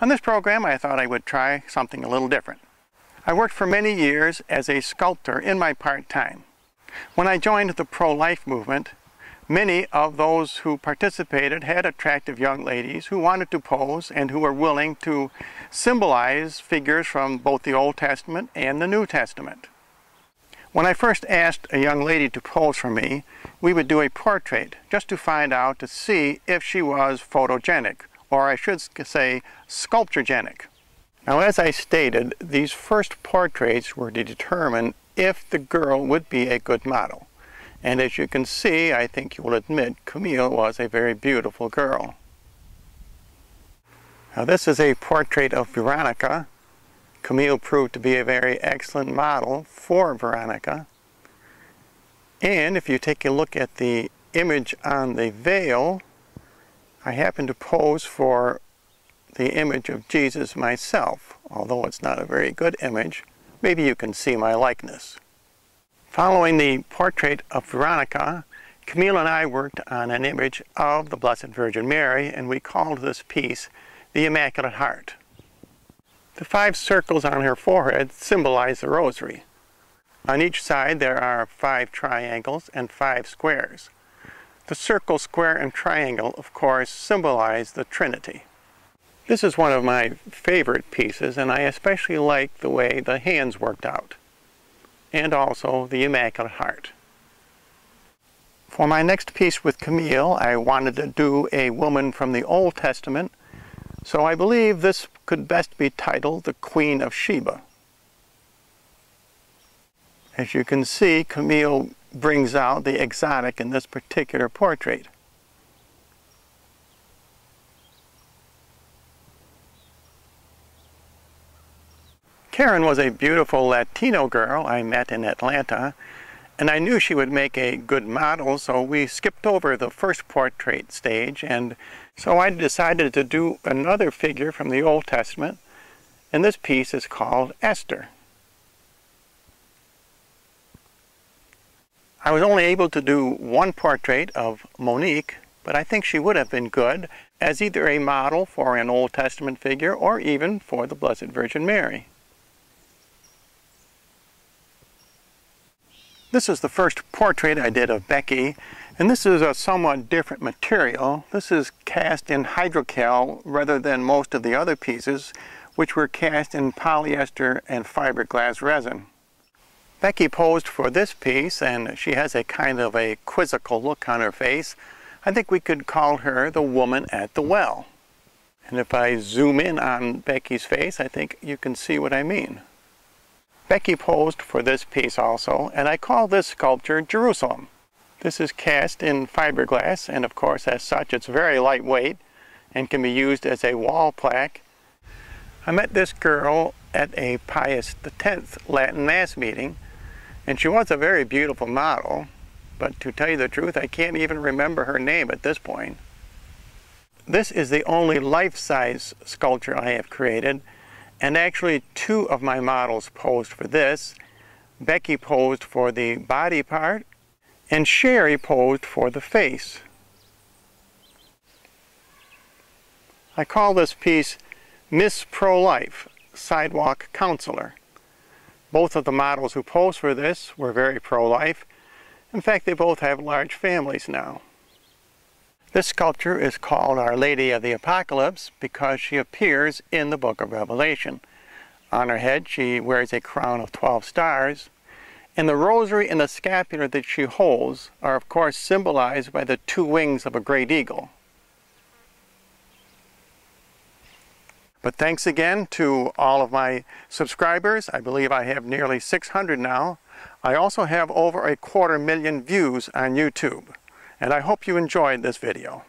On this program, I thought I would try something a little different. I worked for many years as a sculptor in my part-time. When I joined the pro-life movement, many of those who participated had attractive young ladies who wanted to pose and who were willing to symbolize figures from both the Old Testament and the New Testament. When I first asked a young lady to pose for me, we would do a portrait just to find out to see if she was photogenic, or I should say sculpturogenic. Now, as I stated, these first portraits were to determine if the girl would be a good model. And as you can see, I think you will admit, Camille was a very beautiful girl. Now, this is a portrait of Veronica. Camille proved to be a very excellent model for Veronica. And if you take a look at the image on the veil, I happen to pose for the image of Jesus myself. Although it's not a very good image, maybe you can see my likeness. Following the portrait of Veronica, Camille and I worked on an image of the Blessed Virgin Mary, and we called this piece the Immaculate Heart. The 5 circles on her forehead symbolize the rosary. On each side there are 5 triangles and 5 squares. The circle, square, and triangle, of course, symbolize the Trinity. This is one of my favorite pieces, and I especially like the way the hands worked out, and also the Immaculate Heart. For my next piece with Camille, I wanted to do a woman from the Old Testament, so I believe this could best be titled the Queen of Sheba. As you can see, Camille brings out the exotic in this particular portrait. Karen was a beautiful Latino girl I met in Atlanta, and I knew she would make a good model, so we skipped over the first portrait stage, and so I decided to do another figure from the Old Testament, and this piece is called Esther. I was only able to do one portrait of Monique, but I think she would have been good as either a model for an Old Testament figure or even for the Blessed Virgin Mary. This is the first portrait I did of Becky, and this is a somewhat different material. This is cast in hydrocal rather than most of the other pieces, which were cast in polyester and fiberglass resin. Becky posed for this piece, and she has a kind of a quizzical look on her face. I think we could call her the woman at the well. And if I zoom in on Becky's face, I think you can see what I mean. Becky posed for this piece also, and I call this sculpture Jerusalem. This is cast in fiberglass, and of course as such it's very lightweight and can be used as a wall plaque. I met this girl at a Pius X Latin Mass meeting, and she was a very beautiful model, but to tell you the truth, I can't even remember her name at this point. This is the only life-size sculpture I have created, and actually 2 of my models posed for this. Becky posed for the body part, and Sherry posed for the face. I call this piece Miss Pro-Life, Sidewalk Counselor. Both of the models who posed for this were very pro-life. In fact, they both have large families now. This sculpture is called Our Lady of the Apocalypse because she appears in the book of Revelation. On her head she wears a crown of 12 stars, and the rosary and the scapular that she holds are of course symbolized by the 2 wings of a great eagle. But thanks again to all of my subscribers. I believe I have nearly 600 now. I also have over 250,000 views on YouTube. And I hope you enjoyed this video.